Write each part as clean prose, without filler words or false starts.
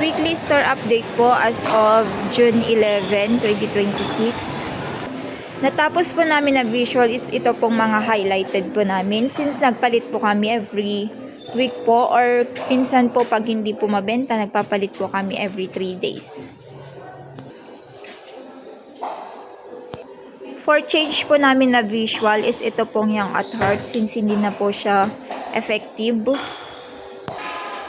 weekly store update po as of June 11, 2026. Natapos po namin na visual is ito pong mga highlighted po namin since nagpalit po kami every week po or pinsan po pag hindi po mabenta nagpapalit po kami every 3 days. For change po namin na visual is ito pong Young at Heart since hindi na po siya effective.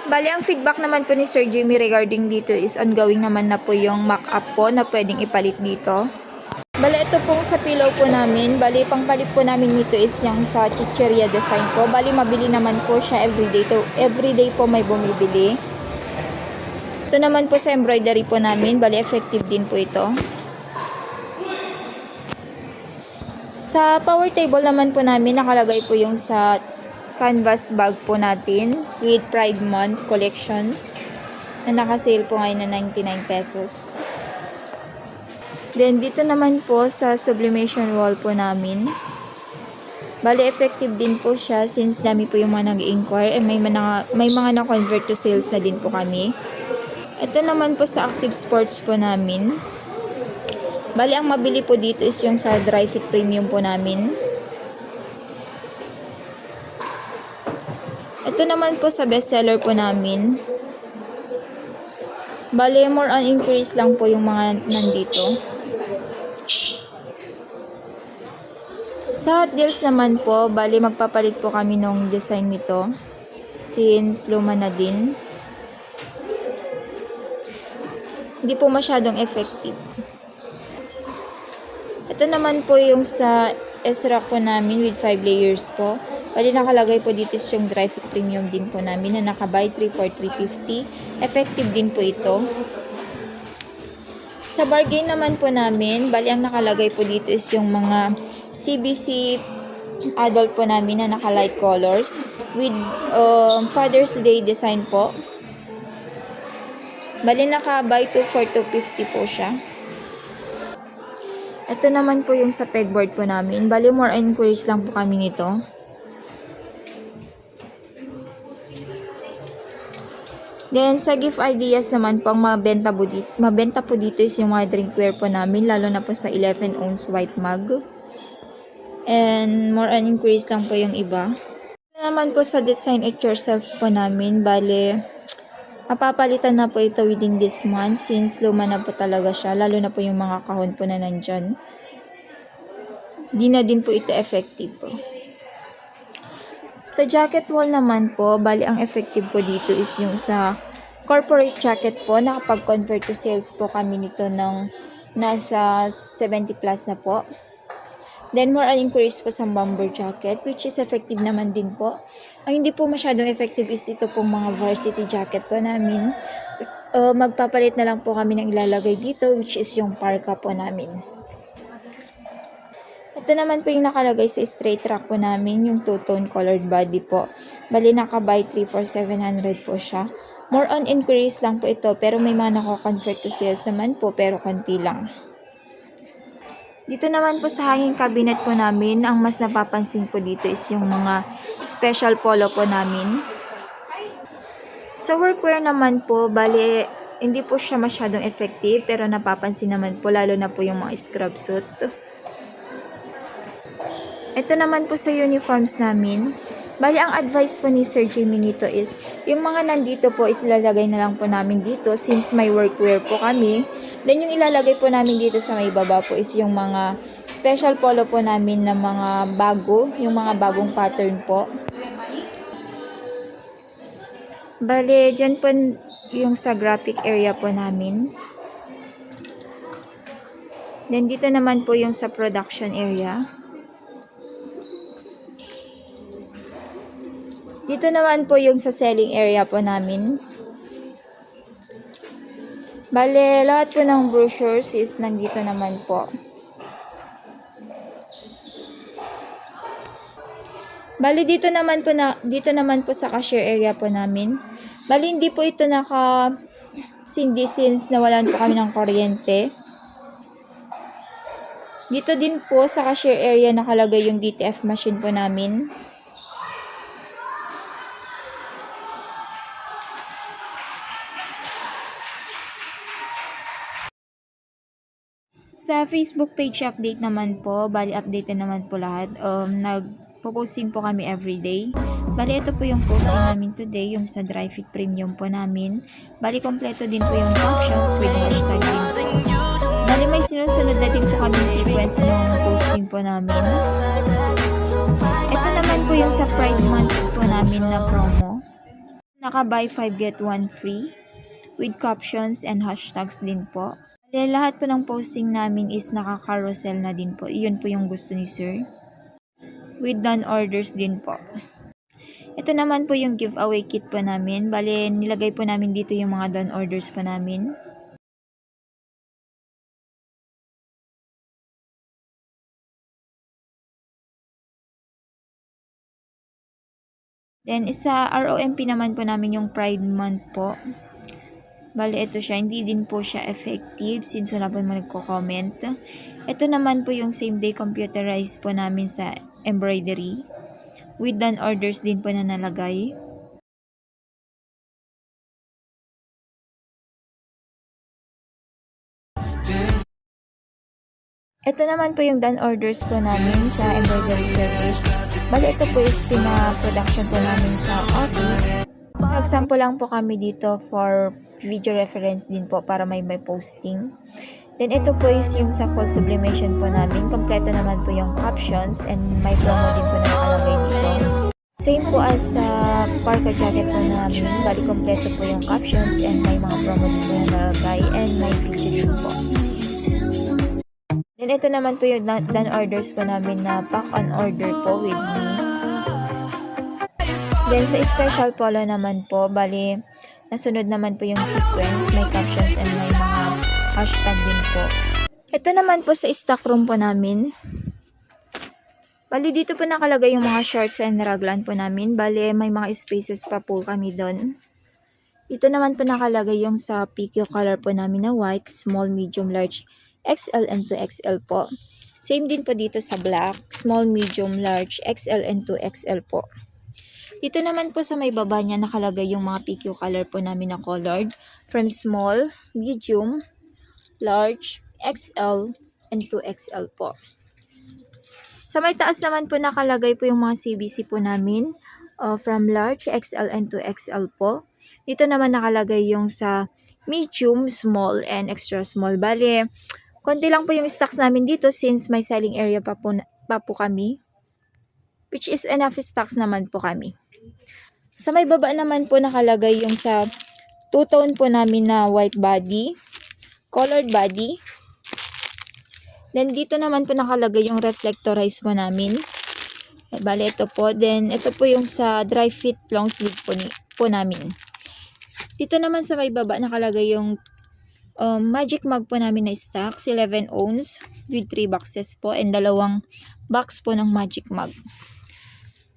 Bali, ang feedback naman po ni Sir Jimmy regarding dito is ongoing naman na po yung mock-up po na pwedeng ipalit dito. Bali, ito pong sa pillow po namin. Bali, pangpalit po namin dito is yung sa chicheria design po. Bali, mabili naman po siya everyday. Everyday po may bumibili. Ito naman po sa embroidery po namin. Bali, effective din po ito. Sa power table naman po namin, nakalagay po yung sa canvas bag po natin with Pride Month collection na nakasale po ngayon na 99 pesos. Then dito naman po sa sublimation wall po namin. Bali effective din po siya since dami po yung mga nag-inquire and may mga na-convert to sales na din po kami. Ito naman po sa active sports po namin. Bali ang mabili po dito is yung sa dry fit premium po namin. Ito naman po sa bestseller po namin. Bali, more on increase lang po yung mga nandito. Sa hot deals naman po, bali magpapalit po kami ng design nito. Since luma na din. Hindi po masyadong effective. Ito naman po yung sa S-Rock po namin with 5 layers po. Bali nakalagay po dito yung dry fit premium din po namin na naka-buy 3 for 350. Effective din po ito. Sa bargain naman po namin, bali ang nakalagay po dito is yung mga CBC adult po namin na naka-light colors with Father's Day design po. Bali naka-buy 2 for 250 po siya. Ito naman po yung sa pegboard po namin. Bali more inquiries lang po kami nito. Then, sa gift ideas naman po, ang mabenta po dito is yung mga drinkware po namin, lalo na po sa 11 ounce white mug. And, more on inquiries lang po yung iba. Naman po sa design it yourself po namin, bale, mapapalitan na po ito within this month since luma na po talaga siya, lalo na po yung mga kahon po na nandyan. Di na din po ito effective po. Sa jacket wall naman po, bali ang effective po dito is yung sa corporate jacket po. Nakapag-convert to sales po kami nito ng nasa 70 plus na po. Then more on inquiries po sa bomber jacket which is effective naman din po. Ang hindi po masyadong effective is ito pong mga varsity jacket po namin. Magpapalit na lang po kami ng ilalagay dito which is yung parka po namin. Ito naman po yung nakalagay sa straight rack po namin, yung two-tone colored body po. Bali naka-buy 3 for 700 po siya. More on inquiries lang po ito pero may mga nako-convert to sales naman po pero konti lang. Dito naman po sa hanging cabinet po namin, ang mas napapansin po dito is yung mga special polo po namin. Sa workwear naman po, bali hindi po siya masyadong effective pero napapansin naman po lalo na po yung mga scrub suit. Ito naman po sa uniforms namin. Bali, ang advice po ni Sir Jimmy nito is, yung mga nandito po is ilalagay na lang po namin dito since may workwear po kami. Then, yung ilalagay po namin dito sa may baba po is yung mga special polo po namin na mga bago, yung mga bagong pattern po. Bali, dyan po yung sa graphic area po namin. Then, dito naman po yung sa production area. Dito naman po yung sa selling area po namin. Bale, lahat po ng brochures is nandito naman po. Bale, dito naman po sa cashier area po namin. Bale, hindi po ito naka-sindi since nawalan po kami ng kuryente. Dito din po sa cashier area nakalagay yung DTF machine po namin. Sa Facebook page update naman po, bali update na naman po lahat. Nagpo-posting po kami everyday. Bali ito po yung posting namin today, yung sa Dry Fit Premium po namin. Bali kompleto din po yung captions with hashtag din po. Bali may sinusunod na din po kami sequence ng posting po namin. Ito naman po yung sa Pride Month po namin na promo. Naka-buy 5 get 1 free with captions and hashtags din po. Lahat po ng posting namin is naka-carousel na din po. Iyon po yung gusto ni sir. With done orders din po. Ito naman po yung giveaway kit po namin. Bale, nilagay po namin dito yung mga done orders po namin. Then, sa ROMP naman po namin yung Pride Month po. Bale, ito siya. Hindi din po siya effective since wala po naman nagko-comment. Ito naman po yung same day computerized po namin sa embroidery. With done orders din po na nalagay. Ito naman po yung done orders po namin sa embroidery service. Bale, ito po is pina-production po namin sa office. Nag-sample lang po kami dito for video reference din po para may posting. Then ito po is yung sa full sublimation po namin. Kompleto naman po yung captions and may promo din po na nakalagay dito. Same po as sa parka jacket po namin. Bali kompleto po yung captions and may mga promo din po na nakalagay and may video din po. Then ito naman po yung done orders po namin na pack on order po with me. Then sa special polo naman po, bali nasunod naman po yung sequence, may captions and may mga hashtag din po. Ito naman po sa stock room po namin. Bali dito po nakalagay yung mga shorts and raglan po namin. Bali may mga spaces pa po kami doon. Dito naman po nakalagay yung sa PQ color po namin na white, small, medium, large, XL and 2XL po. Same din po dito sa black, small, medium, large, XL and 2XL po. Dito naman po sa may baba niya nakalagay yung mga PQ color po namin na colored from small, medium, large, XL, and 2XL po. Sa may taas naman po nakalagay po yung mga CBC po namin from large, XL, and 2XL po. Dito naman nakalagay yung sa medium, small, and extra small. Bale, konti lang po yung stocks namin dito since may selling area pa po kami. Which is enough stocks naman po kami. Sa may baba naman po nakalagay yung sa two-tone po namin na white body, colored body. Then dito naman po nakalagay yung reflectorized po namin. Bale ito po. Then ito po yung sa dry fit long sleeve po namin. Dito naman sa may baba nakalagay yung magic mug po namin na stocks, 11 ounce with 3 boxes po and dalawang box po ng magic mug.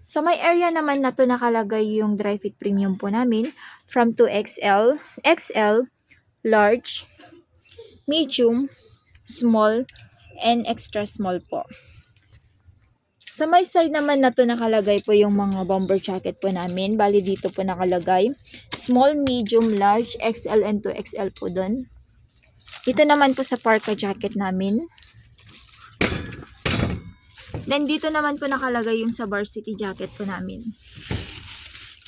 Sa may area naman na to nakalagay yung dry fit premium po namin from 2XL, XL, large, medium, small, and extra small po. Sa may side naman na to nakalagay po yung mga bomber jacket po namin. Bali dito po nakalagay small, medium, large, XL, and 2XL po dun. Dito naman po sa parka jacket namin. Then dito naman po nakalagay yung sa varsity jacket po namin.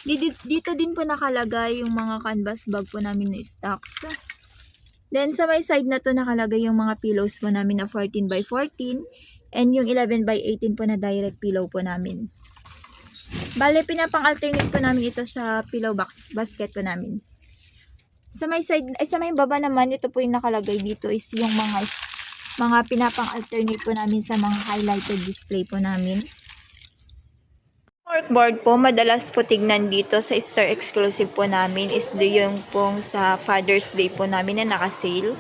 Dito din po nakalagay yung mga canvas bag po namin na stocks. Then sa may side na to nakalagay yung mga pillows po namin na 14 by 14 and yung 11 by 18 po na direct pillow po namin. Bale, pinapang-alternate po namin ito sa pillow basket po namin. Sa may side, sa may baba naman, ito po yung nakalagay dito is yung mga pinapang-alternate po namin sa mga highlighted display po namin. Corkboard po, madalas po tignan dito sa store exclusive po namin is yung pong sa Father's Day po namin na naka-sale.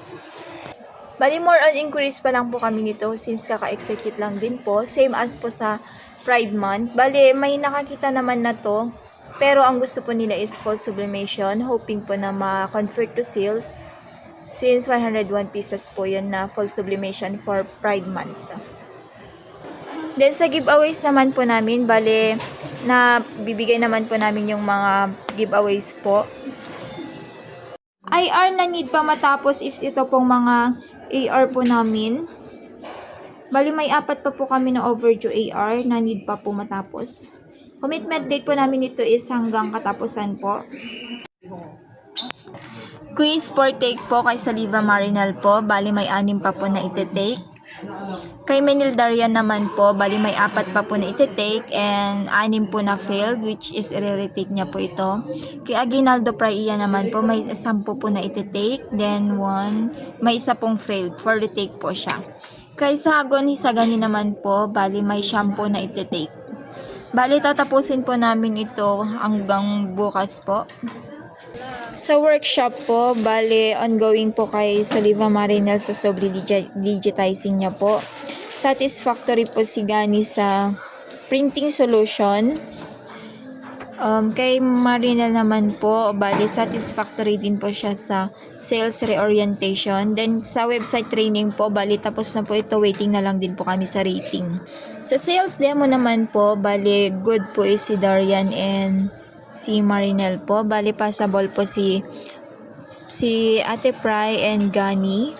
Bali, more on inquiries pa lang po kami nito since kaka-execute lang din po. Same as po sa Pride Month. Bali, may nakakita naman na to. Pero ang gusto po nila is full sublimation. Hoping po na ma-convert to sales. Since 101 pieces po yun na full sublimation for Pride Month. Then sa giveaways naman po namin, bale, na bibigay naman po namin yung mga giveaways po. IR na need pa matapos is ito pong mga AR po namin. Bali may 4 pa po kami na overdue AR na need pa po matapos. Commitment date po namin ito is hanggang katapusan po. Quiz for take po kay Soliva Marinal po. Bali may 6 pa po na iti-take. Kay Menil Darian naman po, bali may 4 pa po na iti-take and 6 po na failed, which is i-retake niya po ito. Kay Aguinaldo Praia naman po, may 10 po na iti-take, then 1, may 1 pong failed, for retake po siya. Kay Sagon Hisagani naman po, bali may 10 na iti-take. Bali tatapusin po namin ito hanggang bukas po. Sa workshop po, bali ongoing po kay Soliva Marinel sa sobre digitizing niya po. Satisfactory po si Gani sa printing solution. Kay Marinel naman po, bali satisfactory din po siya sa sales reorientation. Then sa website training po, bali tapos na po ito, waiting na lang din po kami sa rating. Sa sales demo naman po, bali good po is si Darian and si Marinel po. Bali passable po si Ate Pry and Gani.